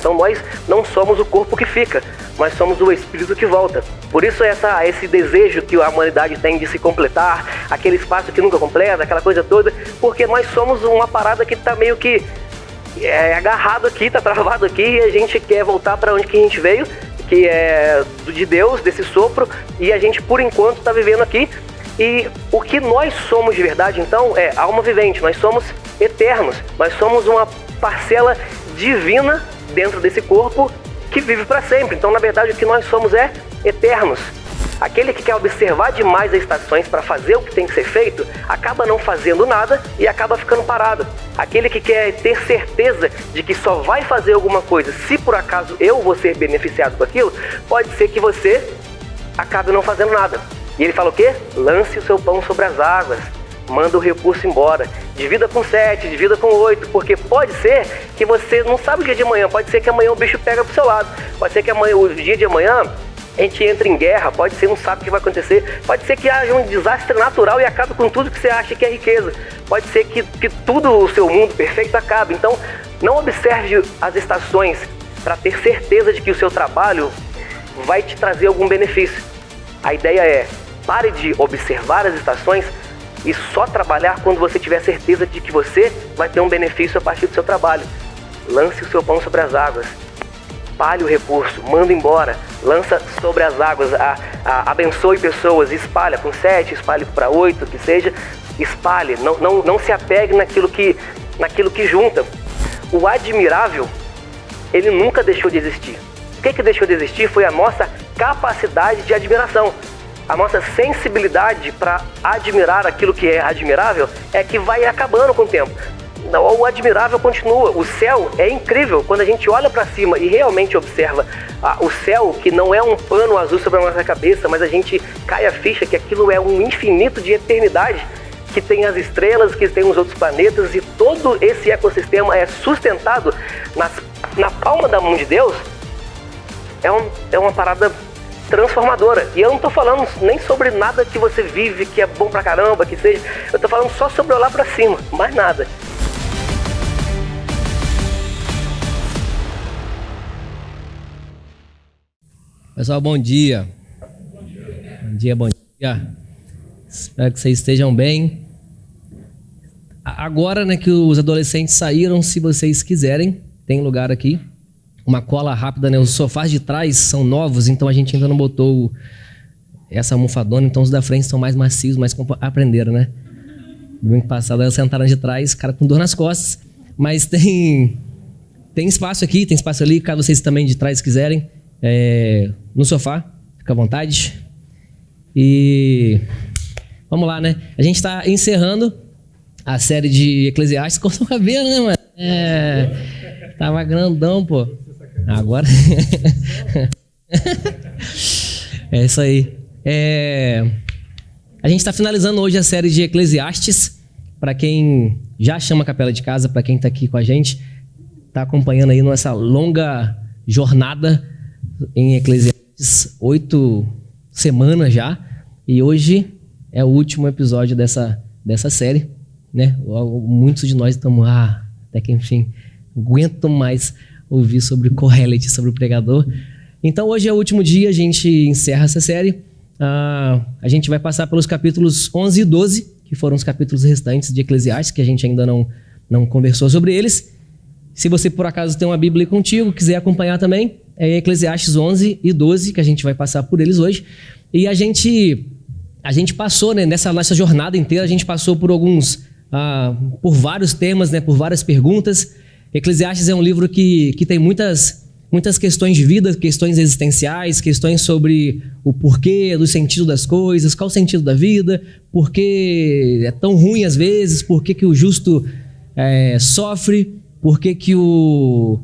Então nós não somos o corpo que fica, nós somos o espírito que volta. Por isso esse desejo que a humanidade tem de se completar, aquele espaço que nunca completa, aquela coisa toda, porque nós somos uma parada que está meio que agarrado aqui, está travado aqui, e a gente quer voltar para onde que a gente veio, que é de Deus, desse sopro, e a gente por enquanto está vivendo aqui. E o que nós somos de verdade, então, é alma vivente. Nós somos eternos. Nós somos uma parcela divina dentro desse corpo que vive para sempre. Então, na verdade, o que nós somos é eternos. Aquele que quer observar demais as estações para fazer o que tem que ser feito, acaba não fazendo nada e acaba ficando parado. Aquele que quer ter certeza de que só vai fazer alguma coisa se por acaso eu vou ser beneficiado com aquilo, pode ser que você acabe não fazendo nada. E ele fala o quê? Lance o seu pão sobre as águas, manda o recurso embora, divida com 7, divida com 8, porque pode ser que você não sabe o dia de amanhã, pode ser que amanhã o bicho pega pro seu lado, pode ser que amanhã, o dia de amanhã a gente entra em guerra, pode ser, não sabe o que vai acontecer, pode ser que haja um desastre natural e acabe com tudo que você acha que é riqueza, pode ser que tudo o seu mundo perfeito acabe. Então não observe as estações para ter certeza de que o seu trabalho vai te trazer algum benefício. A ideia é, pare de observar as estações e só trabalhar quando você tiver certeza de que você vai ter um benefício a partir do seu trabalho. Lance o seu pão sobre as águas, espalhe o recurso, manda embora, lança sobre as águas, abençoe pessoas, espalha com 7, espalhe para 8, que seja, espalhe, não se apegue naquilo que junta. O admirável, ele nunca deixou de existir. O que deixou de existir foi a nossa capacidade de admiração. A nossa sensibilidade para admirar aquilo que é admirável é que vai acabando com o tempo. O admirável continua. O céu é incrível. Quando a gente olha para cima e realmente observa o céu, que não é um pano azul sobre a nossa cabeça, mas a gente cai a ficha que aquilo é um infinito de eternidade, que tem as estrelas, que tem os outros planetas, e todo esse ecossistema é sustentado na palma da mão de Deus. É uma parada transformadora. E eu não tô falando nem sobre nada que você vive, que é bom pra caramba, que seja. Eu tô falando só sobre olhar pra cima, mais nada. Pessoal, bom dia. Bom dia, bom dia. Espero que vocês estejam bem. Agora, né, que os adolescentes saíram, se vocês quiserem, tem lugar aqui. Uma cola rápida, né? Os sofás de trás são novos, então a gente ainda não botou essa almofadona, então os da frente são mais macios, mais aprenderam, né? Domingo passado elas sentaram de trás, cara com dor nas costas, mas tem espaço aqui, tem espaço ali, caso vocês também de trás quiserem, no sofá, fica à vontade. E vamos lá, né? A gente está encerrando a série de Eclesiastes. Cortou o cabelo, né, mano? Tava grandão, pô. Agora é isso aí. A gente está finalizando hoje a série de Eclesiastes. Para quem já chama a Capela de Casa, para quem está aqui com a gente, está acompanhando aí nessa longa jornada em Eclesiastes, 8 semanas já. E hoje é o último episódio dessa série, né? Muitos de nós estamos até que enfim, aguento mais ouvir sobre Kohelet, sobre o pregador. Então hoje é o último dia, a gente encerra essa série. A gente vai passar pelos capítulos 11 e 12, que foram os capítulos restantes de Eclesiastes, que a gente ainda não conversou sobre eles. Se você por acaso tem uma Bíblia contigo, quiser acompanhar também, é Eclesiastes 11 e 12, que a gente vai passar por eles hoje. E a gente passou, né, nessa nossa jornada inteira, a gente passou por por vários temas, né, por várias perguntas. Eclesiastes é um livro que tem muitas questões de vida, questões existenciais, questões sobre o porquê, do sentido das coisas, qual o sentido da vida, por que é tão ruim às vezes, por que o justo sofre, por que o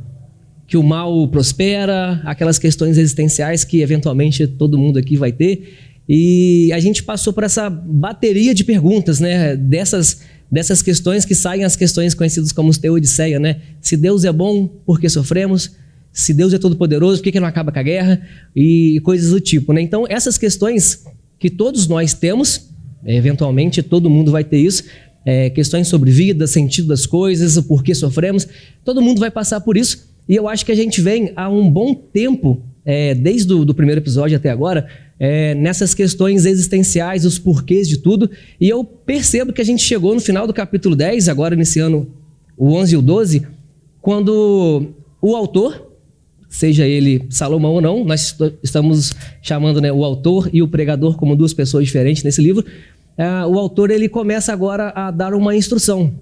mal prospera, aquelas questões existenciais que eventualmente todo mundo aqui vai ter. E a gente passou por essa bateria de perguntas, né, dessas questões que saem as questões conhecidas como Teodiceia, né? Se Deus é bom, por que sofremos? Se Deus é todo-poderoso, por que não acaba com a guerra? E coisas do tipo, né? Então, essas questões que todos nós temos, eventualmente todo mundo vai ter isso, questões sobre vida, sentido das coisas, o porquê sofremos, todo mundo vai passar por isso. E eu acho que a gente vem há um bom tempo, desde o primeiro episódio até agora, nessas questões existenciais, os porquês de tudo. E eu percebo que a gente chegou no final do capítulo 10, agora iniciando o 11 e o 12, quando o autor, seja ele Salomão ou não, nós estamos chamando, né, o autor e o pregador como duas pessoas diferentes nesse livro. O autor, ele começa agora a dar uma instrução.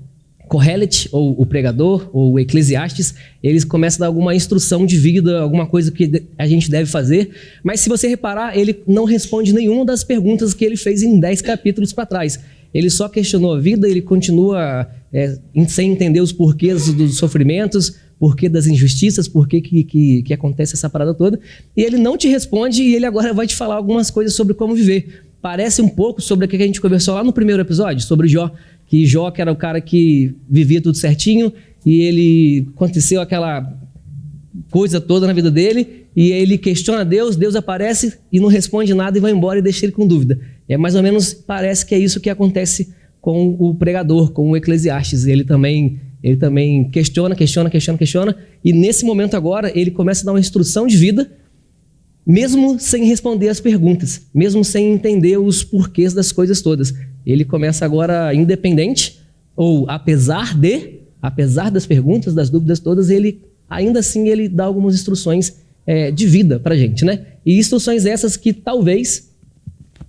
Kohelet, ou o pregador, ou o Eclesiastes, eles começam a dar alguma instrução de vida, alguma coisa que a gente deve fazer. Mas se você reparar, ele não responde nenhuma das perguntas que ele fez em 10 capítulos para trás. Ele só questionou a vida, ele continua sem entender os porquês dos sofrimentos, porquê das injustiças, porquê que acontece essa parada toda. E ele não te responde e ele agora vai te falar algumas coisas sobre como viver. Parece um pouco sobre o que a gente conversou lá no primeiro episódio, sobre Jó. Que Jó, que era o cara que vivia tudo certinho, e aconteceu aquela coisa toda na vida dele, e ele questiona Deus, Deus aparece e não responde nada e vai embora e deixa ele com dúvida. Mais ou menos, parece que é isso que acontece com o pregador, com o Eclesiastes. Ele também questiona, e nesse momento agora ele começa a dar uma instrução de vida, mesmo sem responder as perguntas, mesmo sem entender os porquês das coisas todas. Ele começa agora independente, ou apesar das perguntas, das dúvidas todas, ainda assim ele dá algumas instruções de vida pra gente, né? E instruções essas que talvez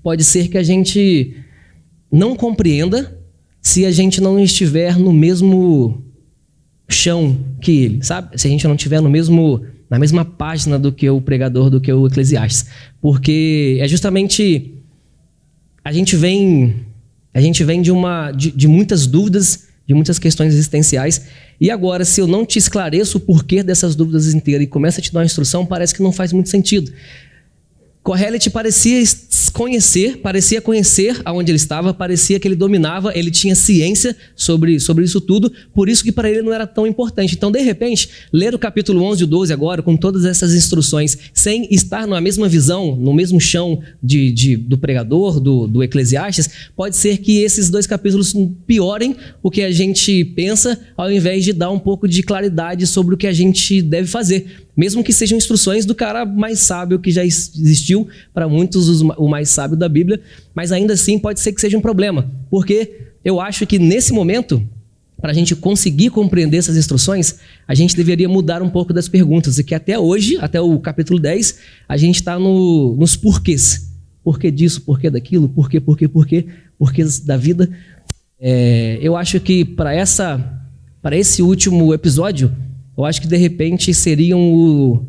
pode ser que a gente não compreenda se a gente não estiver no mesmo chão que ele, sabe? Se a gente não estiver na mesma página do que o pregador, do que o Eclesiastes. Porque é justamente... A gente vem de muitas dúvidas, de muitas questões existenciais. E agora, se eu não te esclareço o porquê dessas dúvidas inteiras e começa a te dar uma instrução, parece que não faz muito sentido. Kohelet parecia conhecer aonde ele estava, parecia que ele dominava, ele tinha ciência sobre isso tudo, por isso que para ele não era tão importante. Então, de repente, ler o capítulo 11 e o 12 agora, com todas essas instruções, sem estar na mesma visão, no mesmo chão do pregador, do Eclesiastes, pode ser que esses 2 capítulos piorem o que a gente pensa, ao invés de dar um pouco de claridade sobre o que a gente deve fazer. Mesmo que sejam instruções do cara mais sábio que já existiu, para muitos o mais sábio da Bíblia, mas ainda assim pode ser que seja um problema, porque eu acho que nesse momento, para a gente conseguir compreender essas instruções, a gente deveria mudar um pouco das perguntas, e que até hoje, até o capítulo 10, a gente está nos porquês. Porquê disso, porquê daquilo, porquê da vida. Eu acho que para esse último episódio, eu acho que de repente seriam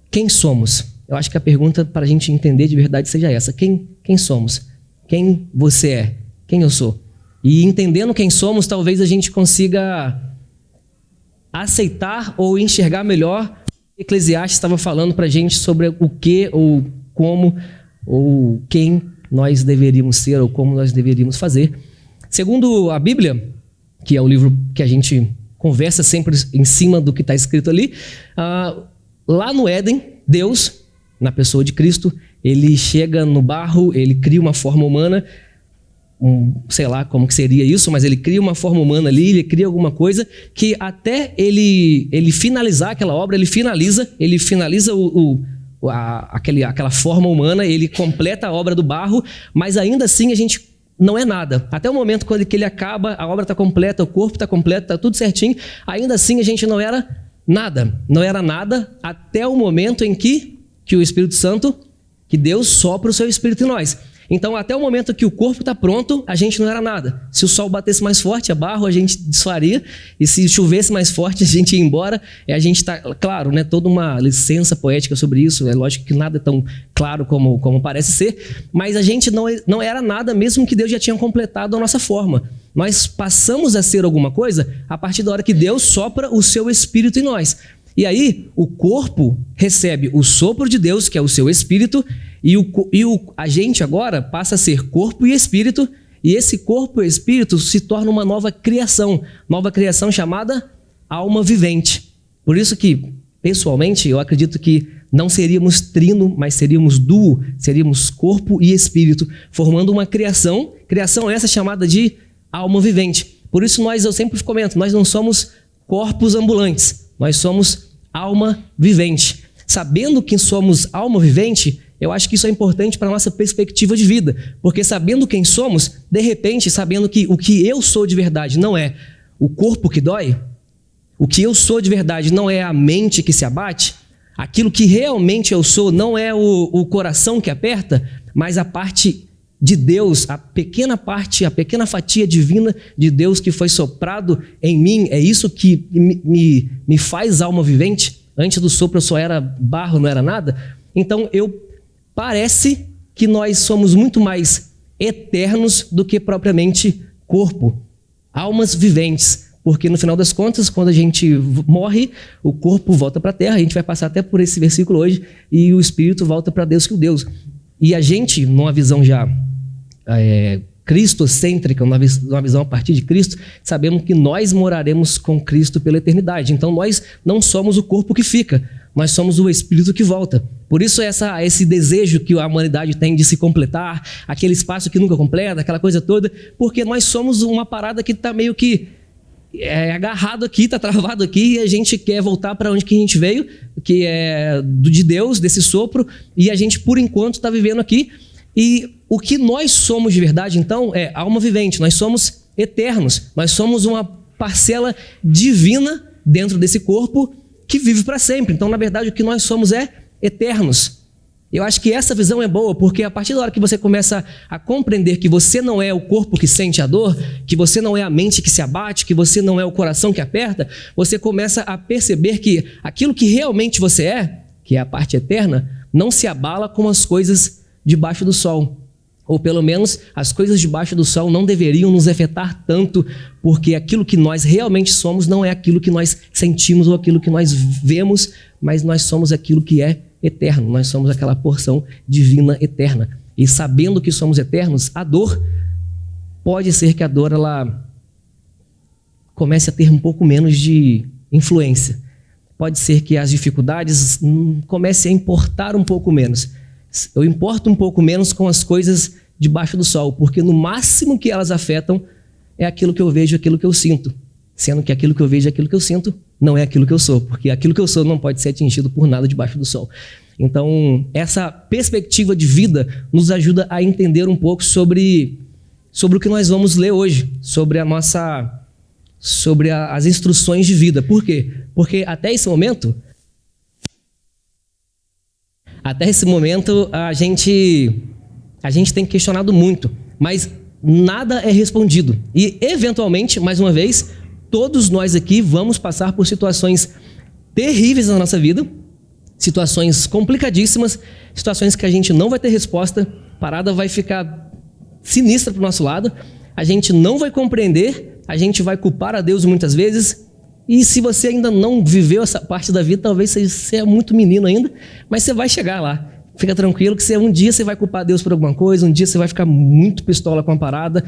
quem somos? Eu acho que a pergunta para a gente entender de verdade seja essa. Quem somos? Quem você é? Quem eu sou? E entendendo quem somos, talvez a gente consiga aceitar ou enxergar melhor o que Eclesiastes estava falando para a gente sobre o que, ou como, ou quem nós deveríamos ser, ou como nós deveríamos fazer. Segundo a Bíblia, que é o livro que a gente conversa sempre em cima do que está escrito ali, lá no Éden, Deus, na pessoa de Cristo, ele chega no barro, ele cria uma forma humana, sei lá como que seria isso, mas ele cria uma forma humana ali, ele cria alguma coisa que até ele finalizar aquela obra, ele finaliza aquela forma humana, ele completa a obra do barro, mas ainda assim a gente não é nada. Até o momento quando ele acaba, a obra está completa, o corpo está completo, está tudo certinho, ainda assim a gente não era nada. Não era nada até o momento em que o Espírito Santo, que Deus sopra o seu Espírito em nós. Então, até o momento que o corpo está pronto, a gente não era nada. Se o sol batesse mais forte, a barro, a gente desfaria. E se chovesse mais forte, a gente ia embora. E a gente está, claro, né, toda uma licença poética sobre isso. É lógico que nada é tão claro como parece ser. Mas a gente não era nada, mesmo que Deus já tinha completado a nossa forma. Nós passamos a ser alguma coisa a partir da hora que Deus sopra o seu Espírito em nós. E aí, o corpo recebe o sopro de Deus, que é o seu Espírito, e a gente agora passa a ser corpo e espírito, e esse corpo e espírito se torna uma nova criação chamada alma vivente. Por isso que, pessoalmente, eu acredito que não seríamos trino, mas seríamos duo, seríamos corpo e espírito, formando uma criação essa chamada de alma vivente. Por isso eu sempre comento, nós não somos corpos ambulantes, nós somos alma vivente. Sabendo que somos alma vivente, eu acho que isso é importante para a nossa perspectiva de vida. Porque sabendo quem somos, de repente, sabendo que o que eu sou de verdade não é o corpo que dói, o que eu sou de verdade não é a mente que se abate, aquilo que realmente eu sou não é o coração que aperta, mas a parte de Deus, a pequena parte, a pequena fatia divina de Deus que foi soprado em mim, é isso que me faz alma vivente. Antes do sopro eu só era barro, não era nada. Então parece que nós somos muito mais eternos do que propriamente corpo, almas viventes. Porque no final das contas, quando a gente morre, o corpo volta para a terra, a gente vai passar até por esse versículo hoje, e o espírito volta para Deus que o Deus. E a gente, numa visão já cristocêntrica, numa visão a partir de Cristo, sabemos que nós moraremos com Cristo pela eternidade. Então nós não somos o corpo que fica, nós somos o espírito que volta. Por isso esse desejo que a humanidade tem de se completar, aquele espaço que nunca completa, aquela coisa toda, porque nós somos uma parada que está meio que agarrado aqui, está travado aqui, e a gente quer voltar para onde que a gente veio, que é de Deus, desse sopro, e a gente por enquanto está vivendo aqui. E o que nós somos de verdade, então, é alma vivente. Nós somos eternos. Nós somos uma parcela divina dentro desse corpo que vive para sempre. Então, na verdade, o que nós somos é eternos. Eu acho que essa visão é boa, porque a partir da hora que você começa a compreender que você não é o corpo que sente a dor, que você não é a mente que se abate, que você não é o coração que aperta, você começa a perceber que aquilo que realmente você é, que é a parte eterna, não se abala com as coisas debaixo do sol. Ou pelo menos as coisas debaixo do sol não deveriam nos afetar tanto, porque aquilo que nós realmente somos não é aquilo que nós sentimos ou aquilo que nós vemos, mas nós somos aquilo que é eterno, nós somos aquela porção divina eterna. E sabendo que somos eternos, a dor, pode ser que a dor ela comece a ter um pouco menos de influência. Pode ser que as dificuldades comecem a importar um pouco menos. Eu importo um pouco menos com as coisas debaixo do sol, porque no máximo que elas afetam é aquilo que eu vejo, aquilo que eu sinto. Sendo que aquilo que eu vejo, aquilo que eu sinto, não é aquilo que eu sou, porque aquilo que eu sou não pode ser atingido por nada debaixo do sol. Então, essa perspectiva de vida nos ajuda a entender um pouco sobre o que nós vamos ler hoje, sobre as instruções de vida. Por quê? Porque até esse momento a gente tem questionado muito, mas nada é respondido. E, eventualmente, mais uma vez, todos nós aqui vamos passar por situações terríveis na nossa vida, situações complicadíssimas, situações que a gente não vai ter resposta, a parada vai ficar sinistra para o nosso lado, a gente não vai compreender, a gente vai culpar a Deus muitas vezes. E se você ainda não viveu essa parte da vida, talvez você é muito menino ainda, mas você vai chegar lá. Fica tranquilo que um dia você vai culpar Deus por alguma coisa, um dia você vai ficar muito pistola com a parada.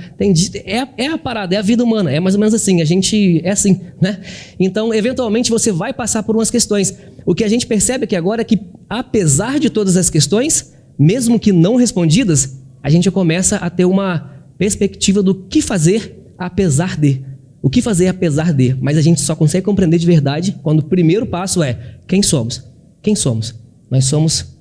É a parada, é a vida humana, é mais ou menos assim, a gente é assim, né? Então, eventualmente, você vai passar por umas questões. O que a gente percebe aqui agora é que, apesar de todas as questões, mesmo que não respondidas, a gente começa a ter uma perspectiva do que fazer apesar de. O que fazer apesar de, mas a gente só consegue compreender de verdade quando o primeiro passo é quem somos. Quem somos? Nós somos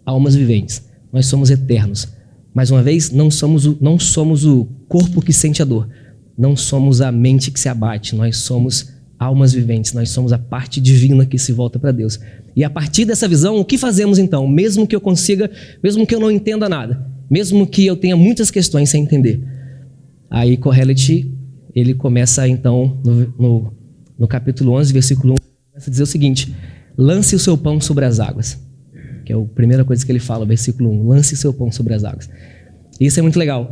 almas viventes, nós somos eternos. Mais uma vez, não somos o corpo que sente a dor, não somos a mente que se abate, nós somos almas viventes, nós somos a parte divina que se volta para Deus. E a partir dessa visão, o que fazemos então? Mesmo que eu consiga, mesmo que eu não entenda nada, mesmo que eu tenha muitas questões sem entender. Aí Kohelet, ele começa então no capítulo 11, versículo 1, começa a dizer o seguinte: lance o seu pão sobre as águas, que é a primeira coisa que ele fala, versículo 1, lance o seu pão sobre as águas. Isso é muito legal.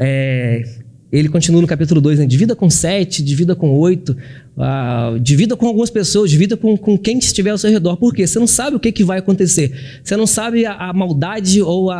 Ele continua no capítulo 2, né? Divida com 7, divida com 8, divida com algumas pessoas, divida com quem estiver ao seu redor. Por quê? Você não sabe o que vai acontecer. Você não sabe a maldade ou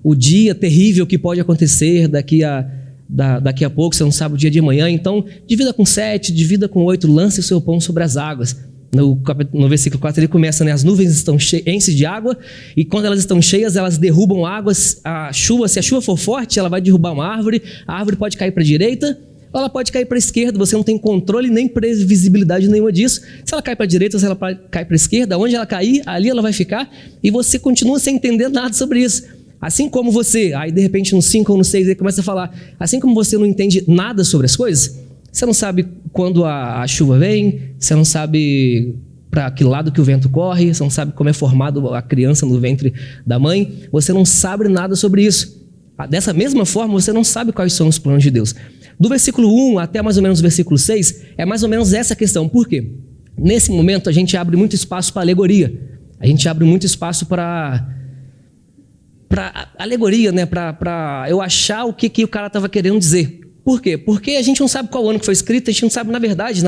o dia terrível que pode acontecer daqui a pouco, você não sabe o dia de amanhã. Então, divida com 7, divida com 8, lance o seu pão sobre as águas. No versículo 4 ele começa, né? As nuvens estão enchem de água, e quando elas estão cheias, elas derrubam águas. Se a chuva for forte, ela vai derrubar uma árvore, a árvore pode cair para a direita, ou ela pode cair para a esquerda, você não tem controle nem previsibilidade nenhuma disso. Se ela cai para a direita, se ela cai para a esquerda, onde ela cair, ali ela vai ficar, e você continua sem entender nada sobre isso. Assim como você, aí de repente no 5 ou no 6, ele começa a falar, assim como você não entende nada sobre as coisas, você não sabe quando a chuva vem, você não sabe para que lado que o vento corre, você não sabe como é formado a criança no ventre da mãe, você não sabe nada sobre isso. Dessa mesma forma, você não sabe quais são os planos de Deus. Do versículo 1 até mais ou menos o versículo 6, é mais ou menos essa questão. Por quê? Nesse momento, a gente abre muito espaço para alegoria. A gente abre muito espaço para alegoria, né? Para eu achar o que o cara estava querendo dizer. Por quê? Porque a gente não sabe qual ano que foi escrito, a gente não sabe, na verdade,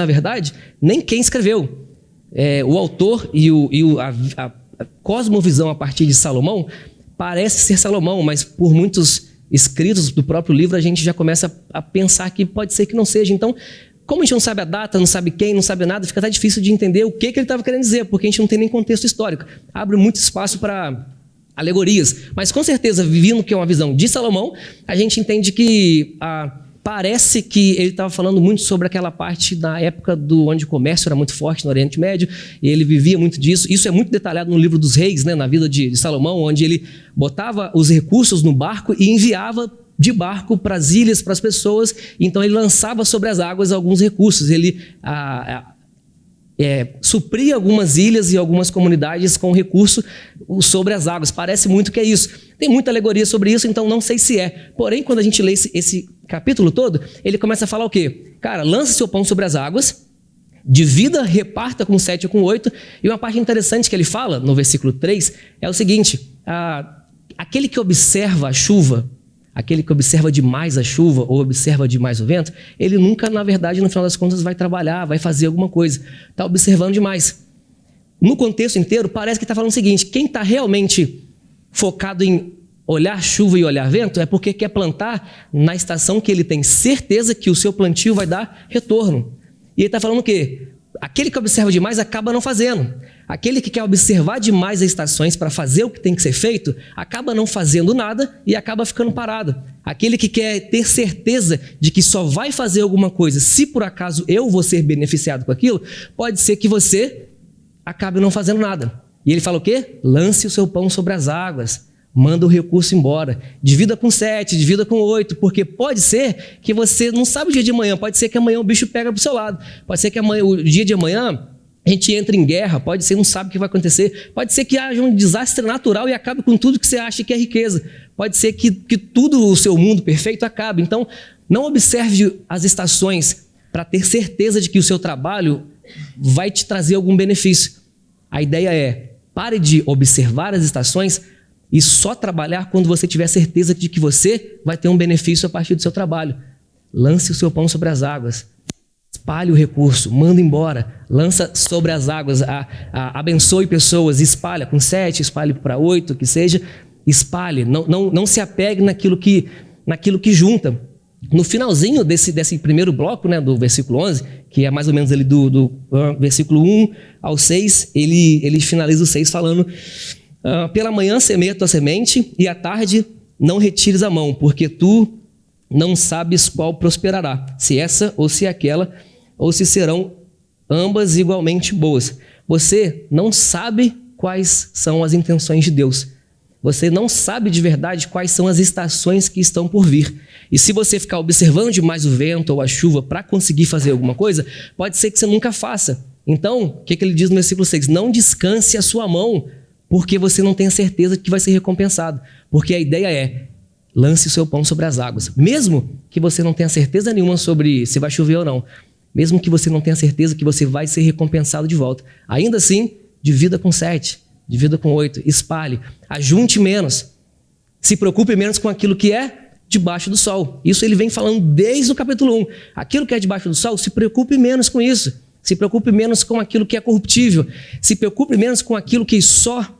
nem quem escreveu. O autor e a cosmovisão a partir de Salomão parece ser Salomão, mas por muitos escritos do próprio livro a gente já começa a pensar que pode ser que não seja. Então, como a gente não sabe a data, não sabe quem, não sabe nada, fica até difícil de entender o que ele estava querendo dizer, porque a gente não tem nem contexto histórico. Abre muito espaço para alegorias. Mas com certeza, vivendo que é uma visão de Salomão, a gente entende que parece que ele estava falando muito sobre aquela parte da época onde o comércio era muito forte no Oriente Médio, e ele vivia muito disso. Isso é muito detalhado no livro dos Reis, né, na vida de Salomão, onde ele botava os recursos no barco e enviava de barco para as ilhas, para as pessoas. Então ele lançava sobre as águas alguns recursos. Ele supria algumas ilhas e algumas comunidades com recurso sobre as águas. Parece muito que é isso. Tem muita alegoria sobre isso, então não sei se é. Porém, quando a gente lê esse capítulo todo, ele começa a falar o quê? Cara, lança seu pão sobre as águas, divida, reparta com 7 ou com 8. E uma parte interessante que ele fala, no versículo 3, é o seguinte: aquele que observa a chuva, aquele que observa demais a chuva ou observa demais o vento, ele nunca, na verdade, no final das contas, vai trabalhar, vai fazer alguma coisa. Está observando demais. No contexto inteiro, parece que está falando o seguinte: quem está realmente focado em olhar chuva e olhar vento é porque quer plantar na estação que ele tem certeza que o seu plantio vai dar retorno. E ele está falando o quê? Aquele que observa demais acaba não fazendo. Aquele que quer observar demais as estações para fazer o que tem que ser feito, acaba não fazendo nada e acaba ficando parado. Aquele que quer ter certeza de que só vai fazer alguma coisa se por acaso eu vou ser beneficiado com aquilo, pode ser que você acabe não fazendo nada. E ele fala o quê? Lance o seu pão sobre as águas. Manda o recurso embora. Divida com 7, divida com 8, porque pode ser que você não sabe o dia de amanhã, pode ser que amanhã o bicho pega pro seu lado, pode ser que o dia de amanhã a gente entre em guerra, pode ser, não sabe o que vai acontecer, pode ser que haja um desastre natural e acabe com tudo que você acha que é riqueza, pode ser que tudo o seu mundo perfeito acabe. Então, não observe as estações para ter certeza de que o seu trabalho vai te trazer algum benefício. A ideia é, pare de observar as estações e só trabalhar quando você tiver certeza de que você vai ter um benefício a partir do seu trabalho. Lance o seu pão sobre as águas. Espalhe o recurso, manda embora. Lança sobre as águas, abençoe pessoas, espalha com 7, espalhe para 8, que seja. Espalhe, não se apegue naquilo que junta. No finalzinho desse primeiro bloco, né, do versículo 11, que é mais ou menos ali do versículo 1 ao 6, ele finaliza o 6 falando: pela manhã semeia a tua semente e à tarde não retires a mão, porque tu não sabes qual prosperará, se essa ou se aquela, ou se serão ambas igualmente boas. Você não sabe quais são as intenções de Deus. Você não sabe de verdade quais são as estações que estão por vir. E se você ficar observando demais o vento ou a chuva para conseguir fazer alguma coisa, pode ser que você nunca faça. Então, o que ele diz no versículo 6? Não descanse a sua mão, porque você não tem a certeza que vai ser recompensado. Porque a ideia é, lance o seu pão sobre as águas. Mesmo que você não tenha certeza nenhuma sobre se vai chover ou não, mesmo que você não tenha certeza que você vai ser recompensado de volta, ainda assim, divida com 7, divida com 8, espalhe, ajunte menos, se preocupe menos com aquilo que é debaixo do sol. Isso ele vem falando desde o capítulo 1. Aquilo que é debaixo do sol, se preocupe menos com isso. Se preocupe menos com aquilo que é corruptível. Se preocupe menos com aquilo que só...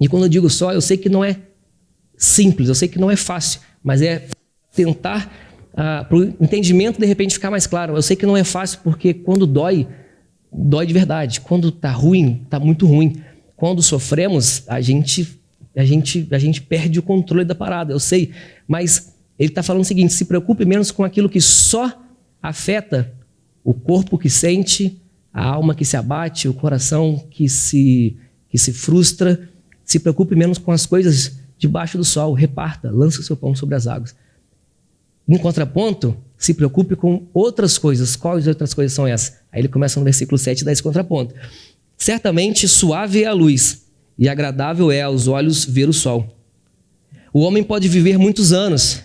E quando eu digo só, eu sei que não é simples, eu sei que não é fácil, mas é tentar, para o entendimento de repente ficar mais claro. Eu sei que não é fácil porque quando dói, dói de verdade. Quando está ruim, está muito ruim. Quando sofremos, a gente perde o controle da parada, eu sei. Mas ele está falando o seguinte: se preocupe menos com aquilo que só afeta o corpo que sente, a alma que se abate, o coração que se frustra. Se preocupe menos com as coisas debaixo do sol, reparta, lança o seu pão sobre as águas. Em contraponto, se preocupe com outras coisas. Quais outras coisas são essas? Aí ele começa no versículo 7 e dá esse contraponto. Certamente suave é a luz e agradável é aos olhos ver o sol. O homem pode viver muitos anos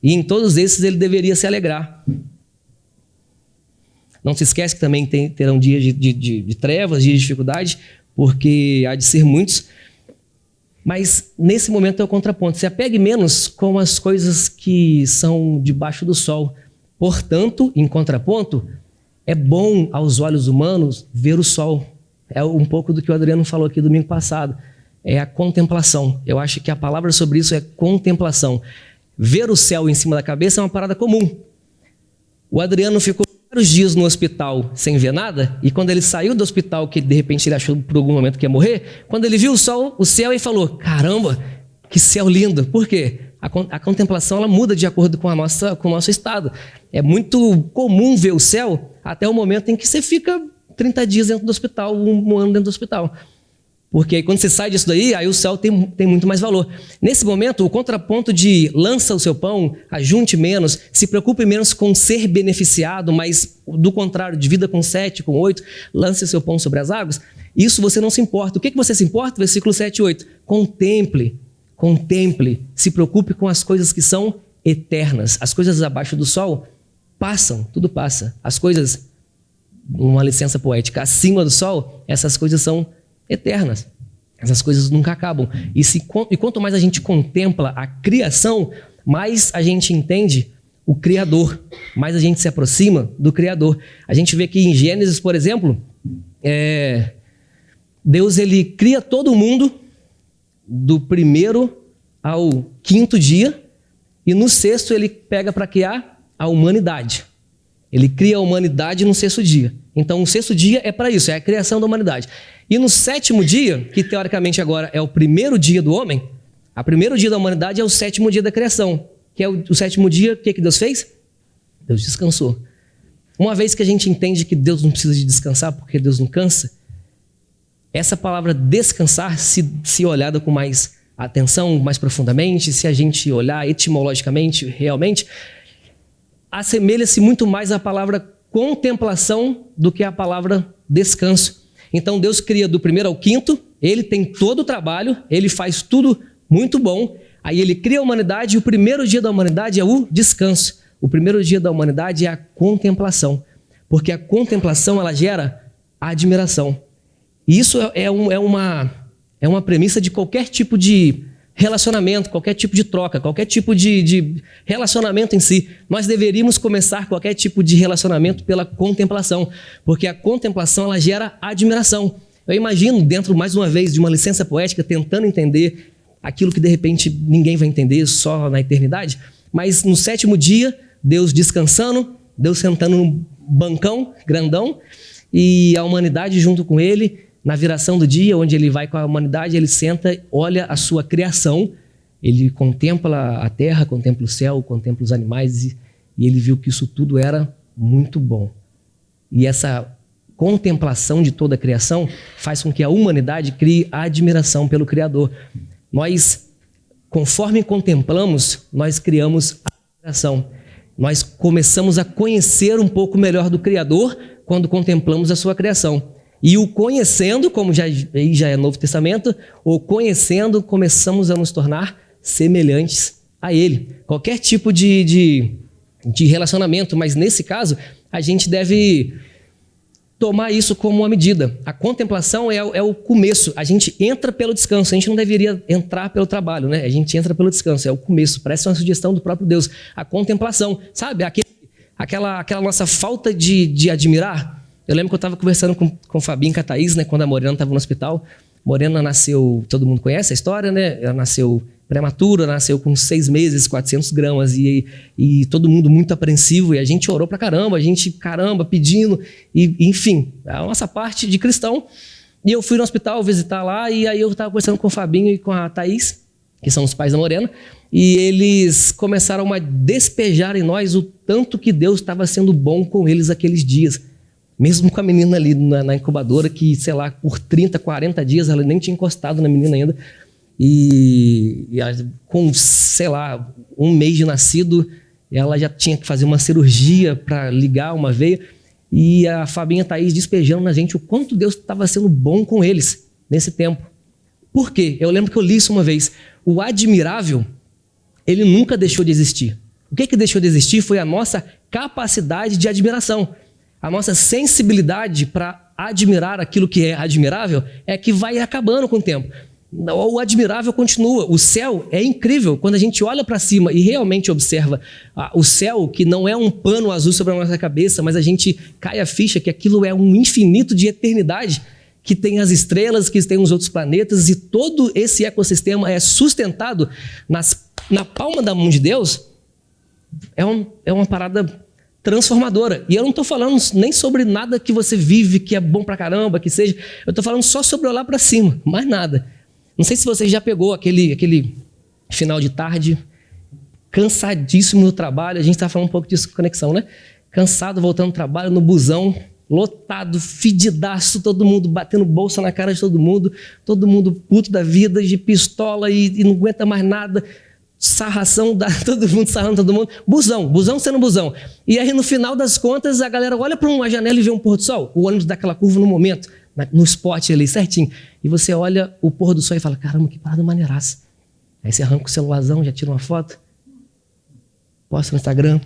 e em todos esses ele deveria se alegrar. Não se esquece que também terão dias de trevas, dias de dificuldade, porque há de ser muitos. Mas nesse momento é o contraponto. Se apegue menos com as coisas que são debaixo do sol. Portanto, em contraponto, é bom aos olhos humanos ver o sol. É um pouco do que o Adriano falou aqui domingo passado. É a contemplação. Eu acho que a palavra sobre isso é contemplação. Ver o céu em cima da cabeça é uma parada comum. O Adriano ficou vários dias no hospital sem ver nada, e quando ele saiu do hospital, que de repente ele achou por algum momento que ia morrer, quando ele viu o céu, ele falou: caramba, que céu lindo. Por quê? A contemplação ela muda de acordo com o nosso estado. É muito comum ver o céu até o momento em que você fica 30 dias dentro do hospital, um ano dentro do hospital. Porque aí, quando você sai disso daí, aí o céu tem muito mais valor. Nesse momento, o contraponto de lança o seu pão, ajunte menos, se preocupe menos com ser beneficiado, mas do contrário, divida com 7, com 8, lance o seu pão sobre as águas, isso você não se importa. O que você se importa? Versículo 7 e 8. Contemple, se preocupe com as coisas que são eternas. As coisas abaixo do sol passam, tudo passa. As coisas, uma licença poética, acima do sol, essas coisas são eternas. Essas coisas nunca acabam. E quanto mais a gente contempla a criação, mais a gente entende o Criador, mais a gente se aproxima do Criador. A gente vê que em Gênesis, por exemplo, Deus ele cria todo mundo do primeiro ao quinto dia, e no sexto ele pega para criar a humanidade. Ele cria a humanidade no sexto dia. Então, o sexto dia é para isso, é a criação da humanidade. E no sétimo dia, que teoricamente agora é o primeiro dia do homem, o primeiro dia da humanidade é o sétimo dia da criação. Que é o sétimo dia, o que Deus fez? Deus descansou. Uma vez que a gente entende que Deus não precisa de descansar, porque Deus não cansa, essa palavra descansar, se olhada com mais atenção, mais profundamente, se a gente olhar etimologicamente, realmente, assemelha-se muito mais à palavra contemplação do que à palavra descanso. Então Deus cria do primeiro ao quinto, ele tem todo o trabalho, ele faz tudo muito bom, aí ele cria a humanidade e o primeiro dia da humanidade é o descanso. O primeiro dia da humanidade é a contemplação, porque a contemplação ela gera admiração. E isso é uma premissa de qualquer tipo de relacionamento, qualquer tipo de troca, qualquer tipo de relacionamento em si. Nós deveríamos começar qualquer tipo de relacionamento pela contemplação, porque a contemplação ela gera admiração. Eu imagino, dentro, mais uma vez, de uma licença poética, tentando entender aquilo que de repente ninguém vai entender só na eternidade, mas no sétimo dia, Deus descansando, Deus sentando num bancão grandão e a humanidade junto com ele. Na viração do dia, onde ele vai com a humanidade, ele senta, olha a sua criação, ele contempla a terra, contempla o céu, contempla os animais, e ele viu que isso tudo era muito bom. E essa contemplação de toda a criação faz com que a humanidade crie a admiração pelo Criador. Nós, conforme contemplamos, nós criamos a admiração. Nós começamos a conhecer um pouco melhor do Criador quando contemplamos a sua criação. E o conhecendo, como já é Novo Testamento, o conhecendo, começamos a nos tornar semelhantes a Ele. Qualquer tipo de relacionamento, mas nesse caso, a gente deve tomar isso como uma medida. A contemplação é o começo. A gente entra pelo descanso. A gente não deveria entrar pelo trabalho, né? A gente entra pelo descanso. É o começo. Parece uma sugestão do próprio Deus. A contemplação, sabe? Aquela nossa falta de admirar. Eu lembro que eu estava conversando com o Fabinho e com a Thaís, né, quando a Morena estava no hospital. Morena nasceu, todo mundo conhece a história, né? Ela nasceu prematura, nasceu com 6 meses, 400 gramas, e todo mundo muito apreensivo, e a gente orou pra caramba, pedindo, e enfim, a nossa parte de cristão. E eu fui no hospital visitar lá, e aí eu estava conversando com o Fabinho e com a Thaís, que são os pais da Morena, e eles começaram a despejar em nós o tanto que Deus estava sendo bom com eles aqueles dias. Mesmo com a menina ali na incubadora, que, sei lá, por 30, 40 dias, ela nem tinha encostado na menina ainda. E com, sei lá, 1 mês de nascido, ela já tinha que fazer uma cirurgia para ligar uma veia. E a Fabinha Thaís despejando na gente o quanto Deus estava sendo bom com eles nesse tempo. Por quê? Eu lembro que eu li isso uma vez. O admirável, ele nunca deixou de existir. O que deixou de existir foi a nossa capacidade de admiração. A nossa sensibilidade para admirar aquilo que é admirável é que vai acabando com o tempo. O admirável continua. O céu é incrível. Quando a gente olha para cima e realmente observa o céu, que não é um pano azul sobre a nossa cabeça, mas a gente cai a ficha que aquilo é um infinito de eternidade, que tem as estrelas, que tem os outros planetas, e todo esse ecossistema é sustentado na palma da mão de Deus. É uma parada transformadora. E eu não estou falando nem sobre nada que você vive, que é bom pra caramba, que seja. Eu estou falando só sobre olhar para cima, mais nada. Não sei se você já pegou aquele final de tarde, cansadíssimo no trabalho. A gente está falando um pouco disso com conexão, né? Cansado, voltando do trabalho, no busão, lotado, fedidaço, todo mundo batendo bolsa na cara de todo mundo puto da vida, de pistola e não aguenta mais nada. Sarração, todo mundo sarrando todo mundo. Busão sendo busão. E aí, no final das contas, a galera olha para uma janela e vê um pôr do sol. O ônibus dá aquela curva no momento, no spot ali, certinho. E você olha o pôr do sol e fala, caramba, que parada maneiraça. Aí você arranca o celularzão, já tira uma foto, posta no Instagram,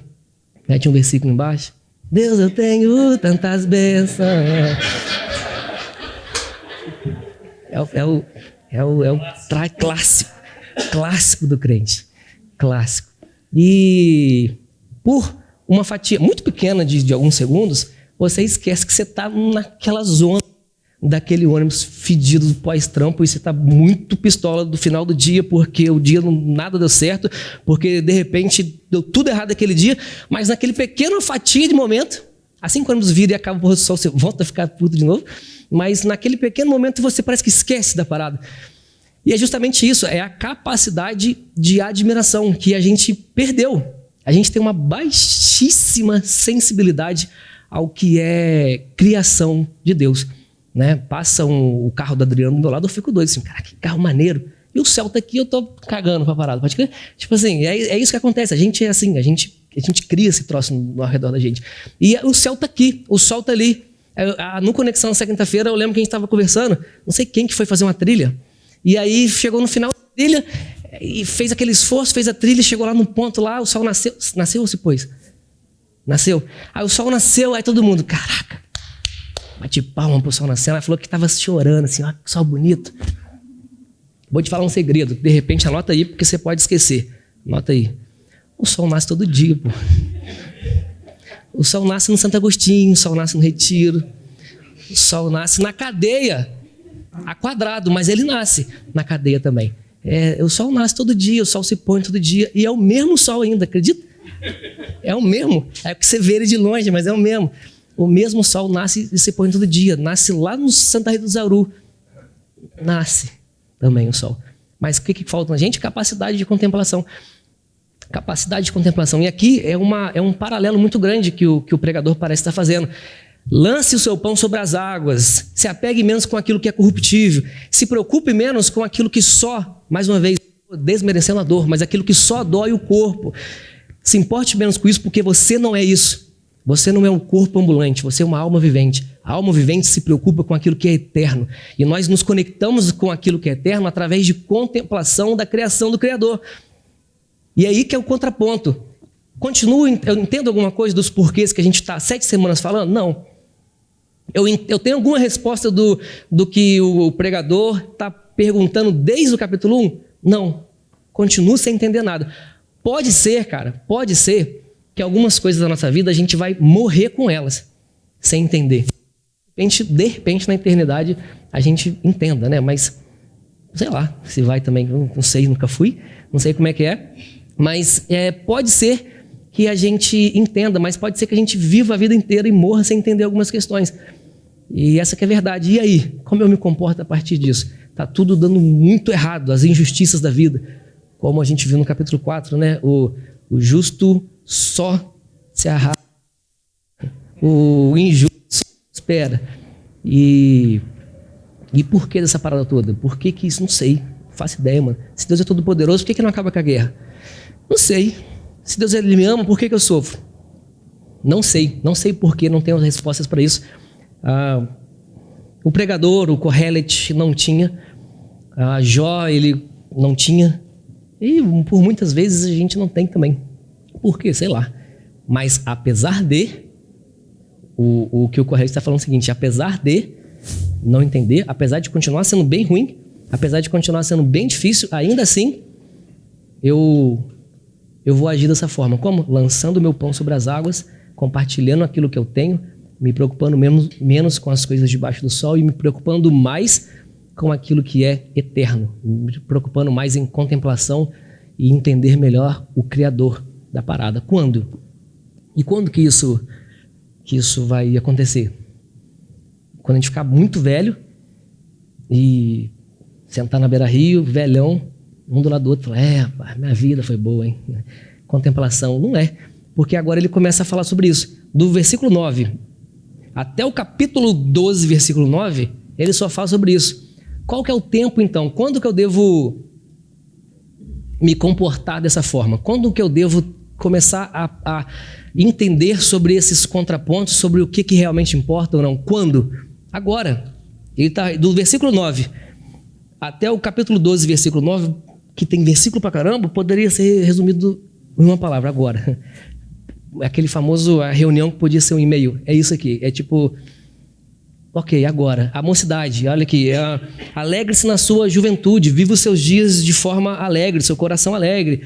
mete um versículo embaixo. Deus, eu tenho tantas bênçãos. É o clássico do crente. Clássico. E por uma fatia muito pequena de alguns segundos, você esquece que você está naquela zona daquele ônibus fedido do pós-trampo e você está muito pistola do final do dia porque o dia nada deu certo, porque de repente deu tudo errado aquele dia, mas naquele pequeno fatia de momento, assim que o ônibus vira e acaba o pôr do sol, você volta a ficar puto de novo, mas naquele pequeno momento você parece que esquece da parada. E é justamente isso, é a capacidade de admiração que a gente perdeu. A gente tem uma baixíssima sensibilidade ao que é criação de Deus. Né? Passa o carro do Adriano do meu lado, eu fico doido, assim, cara, que carro maneiro. E o céu tá aqui, eu tô cagando pra parada. Pode crer? Tipo assim, é isso que acontece. A gente é assim, a gente cria esse troço ao redor da gente. E o céu tá aqui, o sol tá ali. No Conexão, na quinta-feira, eu lembro que a gente tava conversando, não sei quem que foi fazer uma trilha. E aí chegou no final da trilha e fez aquele esforço, fez a trilha, chegou lá no ponto lá, o sol nasceu. Nasceu ou se pôs? Nasceu. Aí o sol nasceu, aí todo mundo, caraca, bate palma pro sol nascer. Ela falou que tava chorando, assim, ó, que sol bonito. Vou te falar um segredo, de repente anota aí, porque você pode esquecer. Anota aí. O sol nasce todo dia, pô. O sol nasce no Santo Agostinho, o sol nasce no Retiro, o sol nasce na cadeia. A quadrado, mas ele nasce na cadeia também. O sol nasce todo dia, o sol se põe todo dia, e é o mesmo sol ainda, acredita? É o mesmo, é porque você vê ele de longe, mas é o mesmo. O mesmo sol nasce e se põe todo dia, nasce lá no Santa Rita do Zaru, nasce também o sol. Mas o que falta na gente? Capacidade de contemplação. Capacidade de contemplação. E aqui é um paralelo muito grande que o pregador parece estar fazendo. Lance o seu pão sobre as águas, se apegue menos com aquilo que é corruptível, se preocupe menos com aquilo que só, mais uma vez, desmerecendo a dor, mas aquilo que só dói o corpo. Se importe menos com isso, porque você não é isso. Você não é um corpo ambulante, você é uma alma vivente. A alma vivente se preocupa com aquilo que é eterno. E nós nos conectamos com aquilo que é eterno através de contemplação da criação do Criador. E aí que é o contraponto. Eu entendo alguma coisa dos porquês que a gente está 7 semanas falando? Não. Eu tenho alguma resposta do que o pregador está perguntando desde o capítulo 1? Não. Continuo sem entender nada. Pode ser, cara, pode ser que algumas coisas da nossa vida a gente vai morrer com elas, sem entender. De repente, na eternidade, a gente entenda, né? Mas, sei lá, se vai também, não sei, nunca fui, não sei como é que é. Mas pode ser que a gente entenda, mas pode ser que a gente viva a vida inteira e morra sem entender algumas questões. E essa que é a verdade. E aí? Como eu me comporto a partir disso? Está tudo dando muito errado, as injustiças da vida. como a gente viu no capítulo 4, né? O justo só se arrasta, o injusto espera. E por que dessa parada toda? Por que isso? Não sei. Não faço ideia, mano. Se Deus é todo poderoso, por que não acaba com a guerra? Não sei. Se Deus ele me ama, por que eu sofro? Não sei. Não sei por que, não tenho respostas para isso. O pregador, o Kohelet, não tinha. Jó, ele não tinha. E por muitas vezes a gente não tem também. Por quê? Sei lá. Mas apesar de... O que o Kohelet está falando é o seguinte: apesar de não entender, apesar de continuar sendo bem ruim, apesar de continuar sendo bem difícil, ainda assim, eu vou agir dessa forma. Como? Lançando o meu pão sobre as águas, compartilhando aquilo que eu tenho, me preocupando menos com as coisas debaixo do sol e me preocupando mais com aquilo que é eterno, me preocupando mais em contemplação e entender melhor o Criador da parada. Quando? E quando que isso vai acontecer? Quando a gente ficar muito velho e sentar na beira-rio, velhão, um do lado do outro, falar, minha vida foi boa, hein? Contemplação. Não é. Porque agora ele começa a falar sobre isso. Do versículo 9 até o capítulo 12, versículo 9, ele só fala sobre isso. Qual que é o tempo, então? Quando que eu devo me comportar dessa forma? Quando que eu devo começar a entender sobre esses contrapontos, sobre o que realmente importa ou não? Quando? Agora. Ele tá do versículo 9 até o capítulo 12, versículo 9, que tem versículo pra caramba, poderia ser resumido em uma palavra: agora. Aquele famoso, a reunião que podia ser um e-mail. É isso aqui. É tipo, ok, agora. A mocidade, olha aqui. Alegre-se na sua juventude, viva os seus dias de forma alegre, seu coração alegre.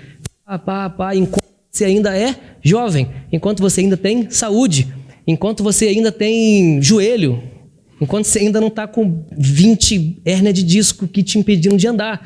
Enquanto você ainda é jovem, enquanto você ainda tem saúde, enquanto você ainda tem joelho, enquanto você ainda não está com 20 hérnia de disco que te impediram de andar.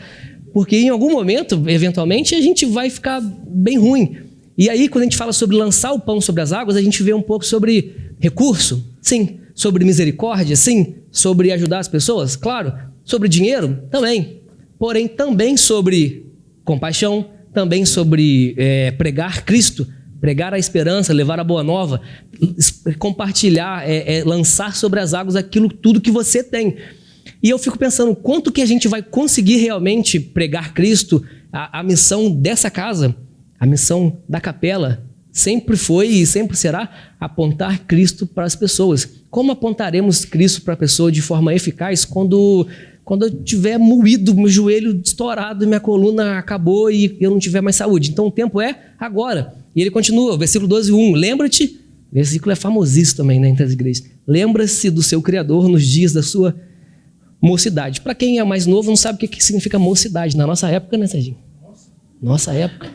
Porque em algum momento, eventualmente, a gente vai ficar bem ruim. E aí, quando a gente fala sobre lançar o pão sobre as águas, a gente vê um pouco sobre recurso, sim. Sobre misericórdia, sim. Sobre ajudar as pessoas, claro. Sobre dinheiro, também. Porém, também sobre compaixão, também sobre pregar Cristo, pregar a esperança, levar a boa nova, compartilhar, lançar sobre as águas aquilo tudo que você tem. E eu fico pensando, quanto que a gente vai conseguir realmente pregar Cristo, a missão dessa casa, a missão da capela, sempre foi e sempre será apontar Cristo para as pessoas. Como apontaremos Cristo para a pessoa de forma eficaz quando eu tiver moído, meu joelho estourado, minha coluna acabou e eu não tiver mais saúde? Então o tempo é agora. E ele continua, versículo 12:1. Lembra-te, versículo é famosíssimo também, né, entre as igrejas. Lembra-se do seu Criador nos dias da sua mocidade. Para quem é mais novo, não sabe o que significa mocidade. Na nossa época, né, Serginho? Nossa época.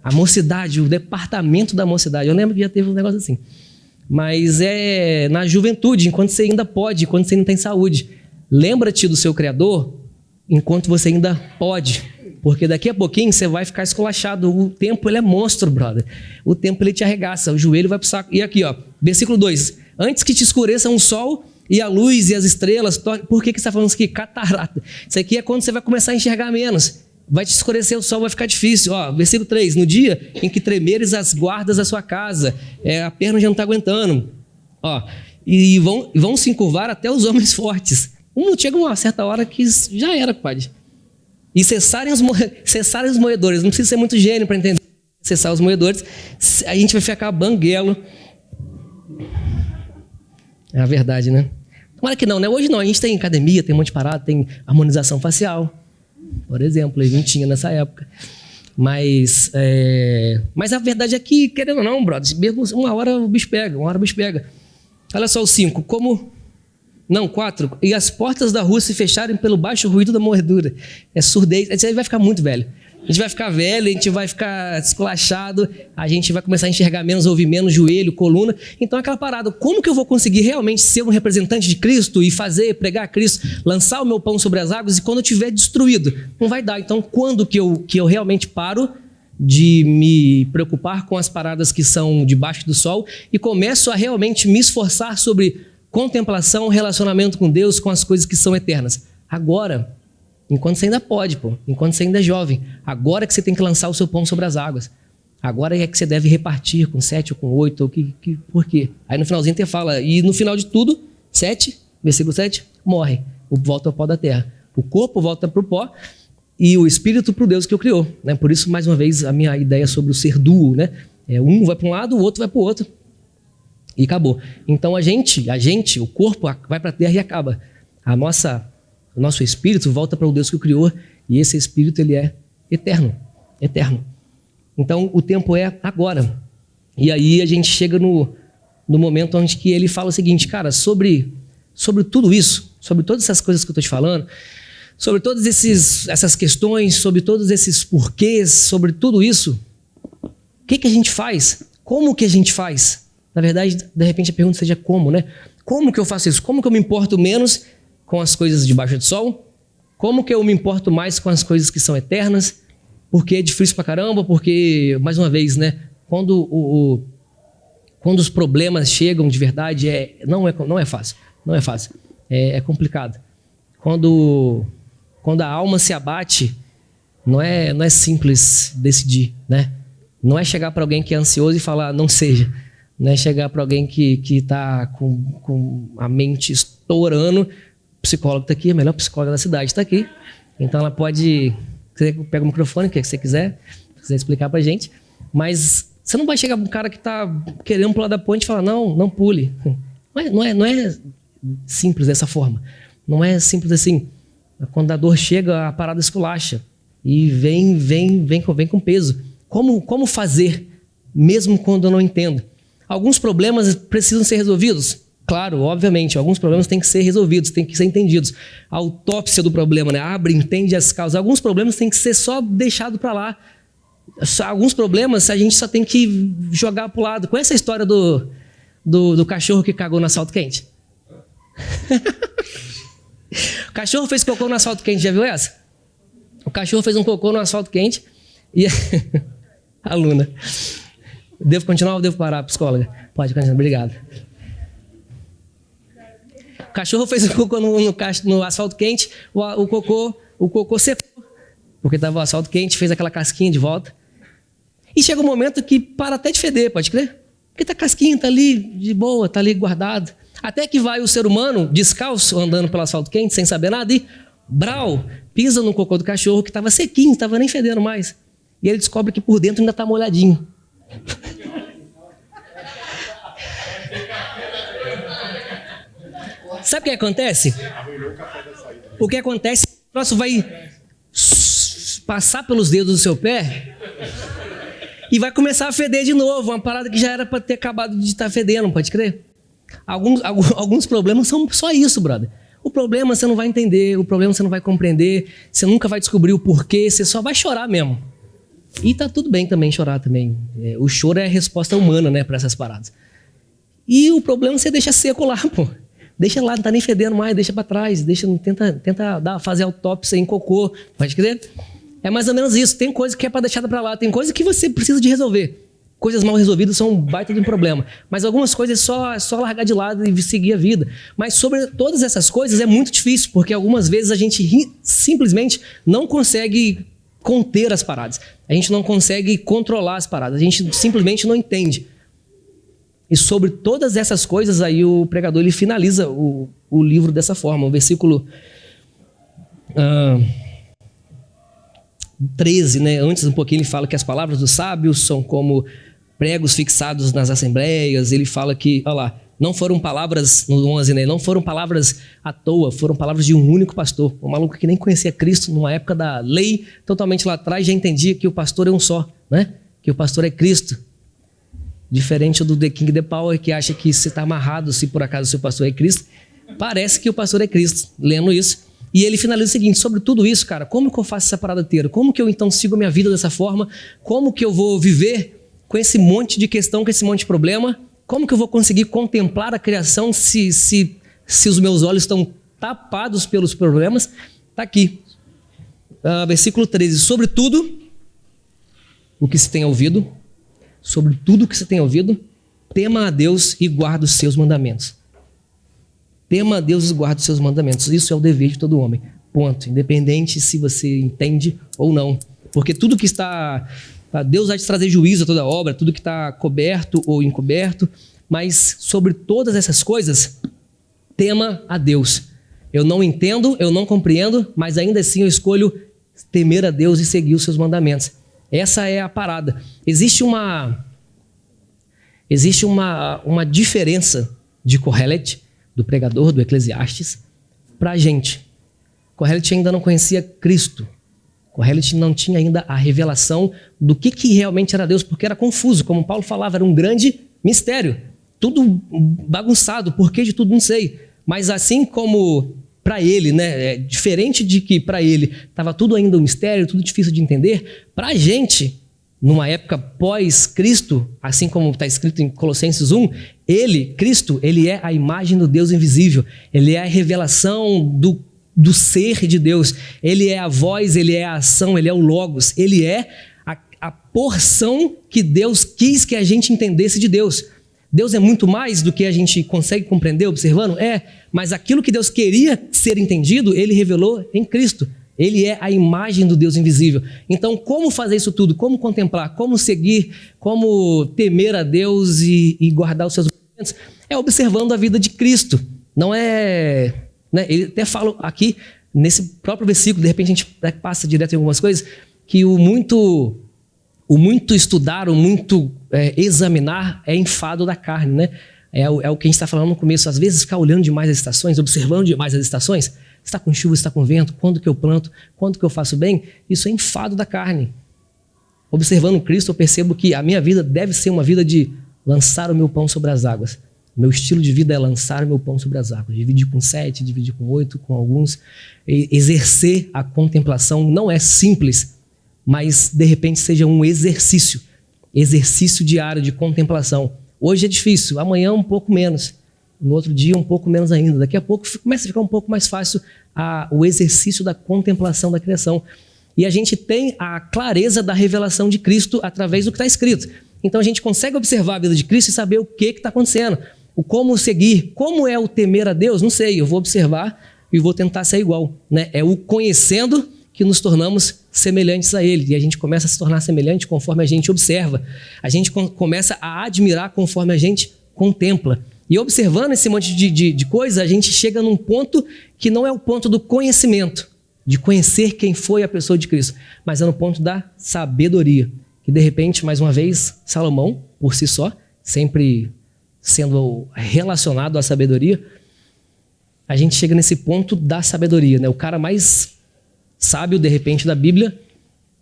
A mocidade, o departamento da mocidade. Eu lembro que já teve um negócio assim. Mas é na juventude, enquanto você ainda pode, enquanto você ainda tem saúde. Lembra-te do seu Criador enquanto você ainda pode. Porque daqui a pouquinho você vai ficar esculachado. O tempo, ele é monstro, brother. O tempo, ele te arregaça. O joelho vai pro saco. E aqui, ó, versículo 2. Antes que te escureça um sol e a luz e as estrelas... Por que você está falando isso aqui? Catarata. Isso aqui é quando você vai começar a enxergar menos. Vai te escurecer o sol, vai ficar difícil. Ó, versículo 3. No dia em que tremeres as guardas da sua casa, a perna já não está aguentando. Ó, e vão se encurvar até os homens fortes. Chega uma certa hora que já era, compadre. E cessarem os moedores. Não precisa ser muito gênio para entender. Cessar os moedores. A gente vai ficar banguelo. É a verdade, né? Tomara que não, né? Hoje não. A gente tem academia, tem um monte de parada, tem harmonização facial. Por exemplo, a gente tinha nessa época. Mas a verdade é que, querendo ou não, brother, mesmo uma hora o bicho pega. Olha só o 5. 4. E as portas da rua se fecharem pelo baixo ruído da moedura. É surdez. Isso aí vai ficar muito velho. A gente vai ficar velho, a gente vai ficar esculachado, a gente vai começar a enxergar menos, ouvir menos, joelho, coluna. Então aquela parada, como que eu vou conseguir realmente ser um representante de Cristo e pregar Cristo, lançar o meu pão sobre as águas e quando eu estiver destruído? Não vai dar. Então quando que eu realmente paro de me preocupar com as paradas que são debaixo do sol e começo a realmente me esforçar sobre contemplação, relacionamento com Deus, com as coisas que são eternas? Agora. Enquanto você ainda pode, pô. Enquanto você ainda é jovem. Agora que você tem que lançar o seu pão sobre as águas. Agora é que você deve repartir com 7 ou com 8. Ou por quê? Aí no finalzinho você fala, e no final de tudo, 7, versículo 7, morre. Volta ao pó da terra. O corpo volta para o pó e o espírito para o Deus que o criou. Né? Por isso, mais uma vez, a minha ideia sobre o ser duo. Né? Um vai para um lado, o outro vai para o outro. E acabou. Então a gente, o corpo vai para a terra e acaba. O nosso espírito volta para o Deus que o criou e esse espírito ele é eterno, eterno. Então o tempo é agora. E aí a gente chega no momento onde que ele fala o seguinte, cara, sobre tudo isso, sobre todas essas coisas que eu estou te falando, sobre todas essas questões, sobre todos esses porquês, sobre tudo isso, o que a gente faz? Como que a gente faz? Na verdade, de repente a pergunta seja como, né? Como que eu faço isso? Como que eu me importo menos com as coisas debaixo do sol? Como que eu me importo mais com as coisas que são eternas? Porque é difícil pra caramba, porque, mais uma vez, né? Quando os problemas chegam de verdade, não é fácil. Não é fácil. É complicado. Quando a alma se abate, não é simples decidir, né? Não é chegar para alguém que é ansioso e falar, não seja. Não é chegar para alguém que está com a mente estourando. O psicólogo está aqui, a melhor psicóloga da cidade está aqui. Então ela pode... Você pega o microfone, o que você quiser explicar para a gente. Mas você não vai chegar para um cara que está querendo pular da ponte e falar, não pule. Não é simples dessa forma. Não é simples assim. Quando a dor chega, a parada esculacha. E vem com peso. Como fazer, mesmo quando eu não entendo? Alguns problemas precisam ser resolvidos? Claro, obviamente. Alguns problemas têm que ser resolvidos, têm que ser entendidos. A autópsia do problema, né? Abre, entende as causas. Alguns problemas têm que ser só deixado para lá. Alguns problemas a gente só tem que jogar para o lado. Conhece a história do cachorro que cagou no asfalto quente? O cachorro fez cocô no asfalto quente, já viu essa? O cachorro fez um cocô no asfalto quente e... Aluna. Devo continuar ou devo parar, psicóloga? Pode continuar, obrigado. O cachorro fez um cocô no asfalto quente, o cocô secou, porque estava o asfalto quente, fez aquela casquinha de volta. E chega um momento que para até de feder, pode crer? Porque tá casquinha, tá ali de boa, tá ali guardado. Até que vai o ser humano, descalço, andando pelo asfalto quente, sem saber nada, e brau, pisa no cocô do cachorro que estava sequinho, estava nem fedendo mais. E ele descobre que por dentro ainda está molhadinho. Sabe o que acontece? O que acontece, o troço vai passar pelos dedos do seu pé e vai começar a feder de novo. Uma parada que já era para ter acabado de estar fedendo, pode crer? Alguns problemas são só isso, brother. O problema você não vai entender, o problema você não vai compreender, você nunca vai descobrir o porquê, você só vai chorar mesmo. E tá tudo bem também chorar também. O choro é a resposta humana, né, para essas paradas. E o problema você deixa seco lá, pô. Deixa lá, não tá nem fedendo mais, deixa para trás, tenta fazer autópsia em cocô, pode crer? É mais ou menos isso. Tem coisa que é para deixar para lá, tem coisa que você precisa de resolver. Coisas mal resolvidas são um baita de um problema. Mas algumas coisas é só largar de lado e seguir a vida. Mas sobre todas essas coisas é muito difícil, porque algumas vezes a gente simplesmente não consegue conter as paradas. A gente não consegue controlar as paradas. A gente simplesmente não entende. E sobre todas essas coisas aí o pregador ele finaliza o livro dessa forma. O versículo 13, né? Antes um pouquinho ele fala que as palavras dos sábios são como pregos fixados nas assembleias. Ele fala que, olha lá, não foram palavras, no 11, né? Não foram palavras à toa, foram palavras de um único pastor. Um maluco que nem conhecia Cristo, numa época da lei, totalmente lá atrás, já entendia que o pastor é um só, né? Que o pastor é Cristo. Diferente do The King The Power, que acha que se está amarrado, se por acaso o seu pastor é Cristo, parece que o pastor é Cristo, lendo isso. E ele finaliza o seguinte, sobre tudo isso, cara, como que eu faço essa parada inteira? Como que eu então sigo a minha vida dessa forma? Como que eu vou viver com esse monte de questão, com esse monte de problema? Como que eu vou conseguir contemplar a criação se os meus olhos estão tapados pelos problemas? Está aqui. Versículo 13. Sobre tudo o que se tem ouvido, sobre tudo o que se tem ouvido, tema a Deus e guarda os seus mandamentos. Tema a Deus e guarda os seus mandamentos. Isso é o dever de todo homem. Ponto. Independente se você entende ou não. Porque tudo que está... Deus vai te trazer juízo a toda obra, tudo que está coberto ou encoberto, mas sobre todas essas coisas, tema a Deus. Eu não entendo, eu não compreendo, mas ainda assim eu escolho temer a Deus e seguir os seus mandamentos. Essa é a parada. Existe uma diferença de Kohelet, do pregador, do Eclesiastes, para a gente. Kohelet ainda não conhecia Cristo. Kohelet não tinha ainda a revelação do que realmente era Deus, porque era confuso. Como Paulo falava, era um grande mistério. Tudo bagunçado, porquê de tudo não sei. Mas assim como para ele, né, diferente de que para ele estava tudo ainda um mistério, tudo difícil de entender, para a gente, numa época pós-Cristo, assim como está escrito em Colossenses 1, Cristo, ele é a imagem do Deus invisível, ele é a revelação do ser de Deus, ele é a voz, ele é a ação, ele é o logos, ele é a porção que Deus quis que a gente entendesse de Deus. Deus é muito mais do que a gente consegue compreender observando? Mas aquilo que Deus queria ser entendido, ele revelou em Cristo. Ele é a imagem do Deus invisível. Então, como fazer isso tudo? Como contemplar? Como seguir? Como temer a Deus e guardar os seus mandamentos? É observando a vida de Cristo. Não é... Né? Ele até fala aqui, nesse próprio versículo, de repente a gente passa direto em algumas coisas, que o muito estudar, o muito examinar é enfado da carne, né? É o que a gente está falando no começo. Às vezes ficar olhando demais as estações, observando demais as estações, está com chuva, está com vento, quando que eu planto, quando que eu faço bem, isso é enfado da carne. Observando Cristo, eu percebo que a minha vida deve ser uma vida de lançar o meu pão sobre as águas. Meu estilo de vida é lançar o meu pão sobre as águas. Dividir com 7, dividir com 8, com alguns. Exercer a contemplação não é simples, mas de repente seja um exercício diário de contemplação. Hoje é difícil, amanhã um pouco menos, no outro dia um pouco menos ainda. Daqui a pouco começa a ficar um pouco mais fácil o exercício da contemplação da criação. E a gente tem a clareza da revelação de Cristo através do que está escrito. Então a gente consegue observar a vida de Cristo e saber o que está acontecendo, o como seguir, como é o temer a Deus, não sei, eu vou observar e vou tentar ser igual, né? É o conhecendo que nos tornamos semelhantes a Ele. E a gente começa a se tornar semelhante conforme a gente observa. A gente começa a admirar conforme a gente contempla. E observando esse monte de coisa, a gente chega num ponto que não é o ponto do conhecimento, de conhecer quem foi a pessoa de Cristo, mas é no ponto da sabedoria. Que de repente, mais uma vez, Salomão, por si só, sempre sendo relacionado à sabedoria, a gente chega nesse ponto da sabedoria, né? O cara mais sábio, de repente, da Bíblia,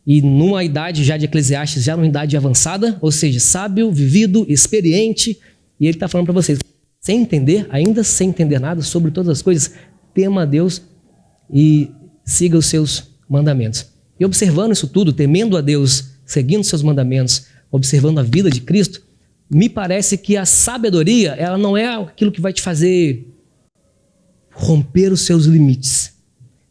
e numa idade já de Eclesiastes, já numa idade avançada, ou seja, sábio, vivido, experiente, e ele está falando para vocês, sem entender, ainda sem entender nada sobre todas as coisas, tema a Deus e siga os seus mandamentos. E observando isso tudo, temendo a Deus, seguindo os seus mandamentos, observando a vida de Cristo, me parece que a sabedoria, ela não é aquilo que vai te fazer romper os seus limites.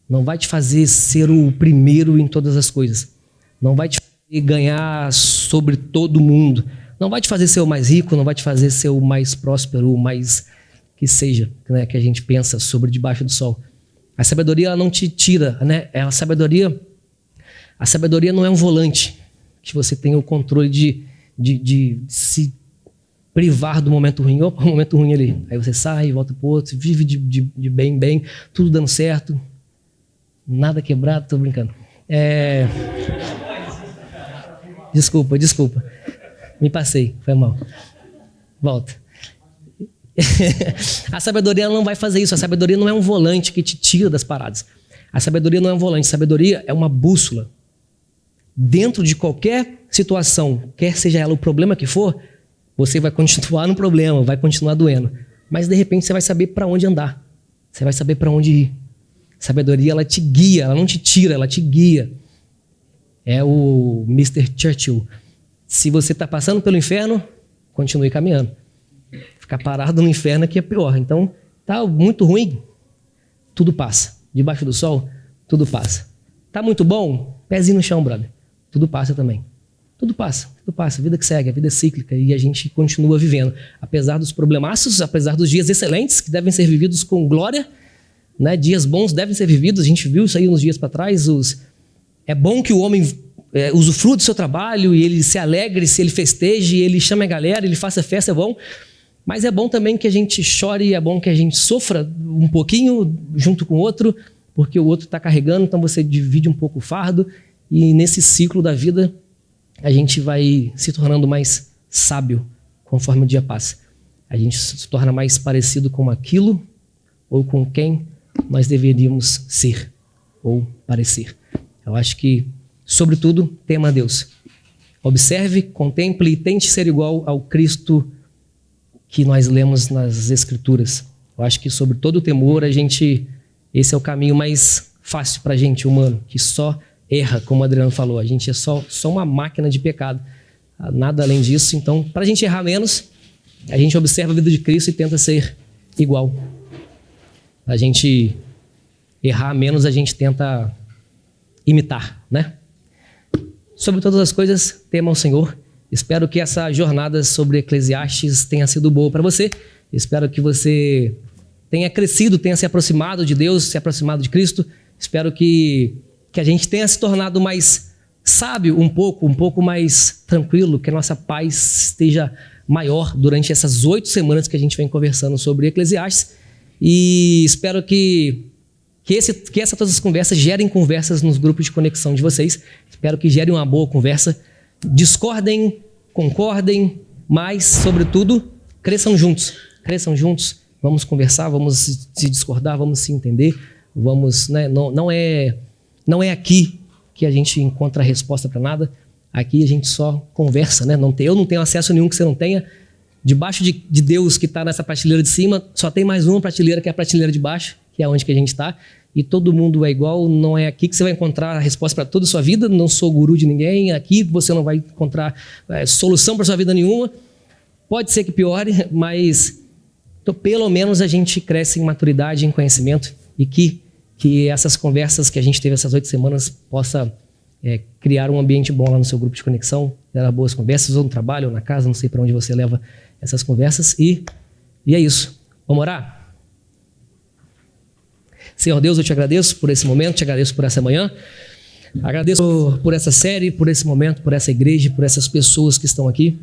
Não vai te fazer ser o primeiro em todas as coisas. Não vai te fazer ganhar sobre todo mundo. Não vai te fazer ser o mais rico, não vai te fazer ser o mais próspero, o mais que seja, né, que a gente pensa sobre debaixo do sol. A sabedoria, ela não te tira, né? A sabedoria não é um volante que você tem o controle de se privar do momento ruim. Opa, o momento ruim ali. Aí você sai, volta para o outro, vive de bem, tudo dando certo. Nada quebrado, tô brincando. Desculpa. Me passei, foi mal. Volta. A sabedoria ela não vai fazer isso. A sabedoria não é um volante que te tira das paradas. A sabedoria não é um volante. A sabedoria é uma bússola. Dentro de qualquer situação, quer seja ela o problema que for, você vai continuar no problema, vai continuar doendo. Mas de repente você vai saber para onde andar. Você vai saber para onde ir. Sabedoria, ela te guia, ela não te tira, ela te guia. É o Mr. Churchill. Se você está passando pelo inferno, continue caminhando. Ficar parado no inferno aqui é pior. Então, tá muito ruim, tudo passa. Debaixo do sol, tudo passa. Tá muito bom? Pezinho no chão, brother. Tudo passa também. Tudo passa. A vida que segue, a vida é cíclica e a gente continua vivendo. Apesar dos problemaços, apesar dos dias excelentes que devem ser vividos com glória, né? Dias bons devem ser vividos, a gente viu isso aí uns dias para trás. É bom que o homem usufrua do seu trabalho e ele se alegre, se ele festeje, ele chame a galera, ele faça festa, é bom. Mas é bom também que a gente chore, é bom que a gente sofra um pouquinho junto com o outro, porque o outro está carregando, então você divide um pouco o fardo e nesse ciclo da vida a gente vai se tornando mais sábio conforme o dia passa. A gente se torna mais parecido com aquilo ou com quem nós deveríamos ser ou parecer. Eu acho que, sobretudo, tema a Deus. Observe, contemple e tente ser igual ao Cristo que nós lemos nas Escrituras. Eu acho que, sobre todo o temor, esse é o caminho mais fácil para a gente, humano, que só erra, como o Adriano falou. A gente é só uma máquina de pecado. Nada além disso. Então, para a gente errar menos, a gente observa a vida de Cristo e tenta ser igual. Para a gente errar menos, a gente tenta imitar, né? Sobre todas as coisas, tema ao Senhor. Espero que essa jornada sobre Eclesiastes tenha sido boa para você. Espero que você tenha crescido, tenha se aproximado de Deus, se aproximado de Cristo. Espero que a gente tenha se tornado mais sábio um pouco mais tranquilo, que a nossa paz esteja maior durante essas 8 semanas que a gente vem conversando sobre Eclesiastes. E espero que todas as conversas gerem conversas nos grupos de conexão de vocês. Espero que gerem uma boa conversa. Discordem, concordem, mas, sobretudo, cresçam juntos. Cresçam juntos. Vamos conversar, vamos se discordar, vamos se entender. Vamos, né? Não é aqui que a gente encontra a resposta para nada. Aqui a gente só conversa, né? Eu não tenho acesso nenhum que você não tenha. Debaixo de Deus que está nessa prateleira de cima, só tem mais uma prateleira, que é a prateleira de baixo, que é onde que a gente está. E todo mundo é igual, não é aqui que você vai encontrar a resposta para toda a sua vida. Não sou guru de ninguém, aqui você não vai encontrar solução para sua vida nenhuma. Pode ser que piore, mas pelo menos a gente cresce em maturidade, em conhecimento, e que essas conversas que a gente teve essas 8 semanas possa criar um ambiente bom lá no seu grupo de conexão, gerar boas conversas, ou no trabalho, ou na casa, não sei para onde você leva essas conversas. E é isso. Vamos orar? Senhor Deus, eu te agradeço por esse momento, te agradeço por essa manhã, agradeço por essa série, por esse momento, por essa igreja, por essas pessoas que estão aqui.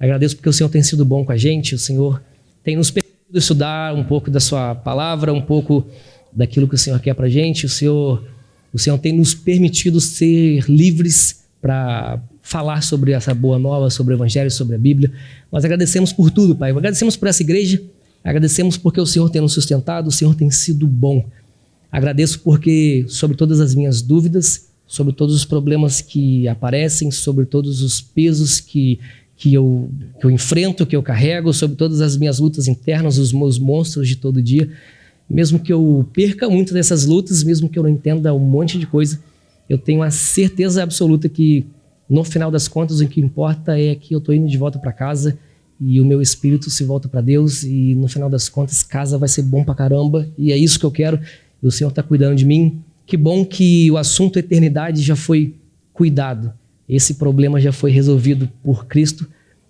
Agradeço porque o Senhor tem sido bom com a gente, o Senhor tem nos permitido estudar um pouco da sua palavra, um pouco daquilo que o Senhor quer para a gente. O Senhor tem nos permitido ser livres para falar sobre essa boa nova, sobre o Evangelho, sobre a Bíblia. Nós agradecemos por tudo, Pai. Agradecemos por essa igreja, agradecemos porque o Senhor tem nos sustentado, o Senhor tem sido bom. Agradeço porque, sobre todas as minhas dúvidas, sobre todos os problemas que aparecem, sobre todos os pesos que eu enfrento, que eu carrego, sobre todas as minhas lutas internas, os meus monstros de todo dia, mesmo que eu perca muito dessas lutas, mesmo que eu não entenda um monte de coisa, eu tenho a certeza absoluta que, no final das contas, o que importa é que eu estou indo de volta para casa e o meu espírito se volta para Deus e, no final das contas, casa vai ser bom pra caramba e é isso que eu quero. E o Senhor está cuidando de mim. Que bom que o assunto eternidade já foi cuidado. Esse problema já foi resolvido por Cristo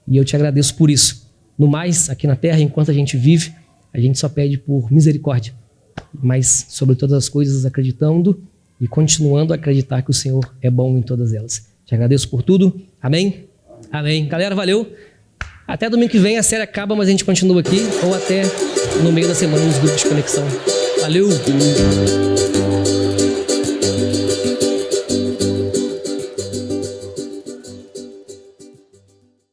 e eu te agradeço por isso. No mais, aqui na terra, enquanto a gente vive, a gente só pede por misericórdia. Mas, sobre todas as coisas, acreditando e continuando a acreditar que o Senhor é bom em todas elas. Te agradeço por tudo. Amém? Amém. Galera, valeu. Até domingo que vem a série acaba, mas a gente continua aqui ou até no meio da semana nos grupos de conexão. Valeu!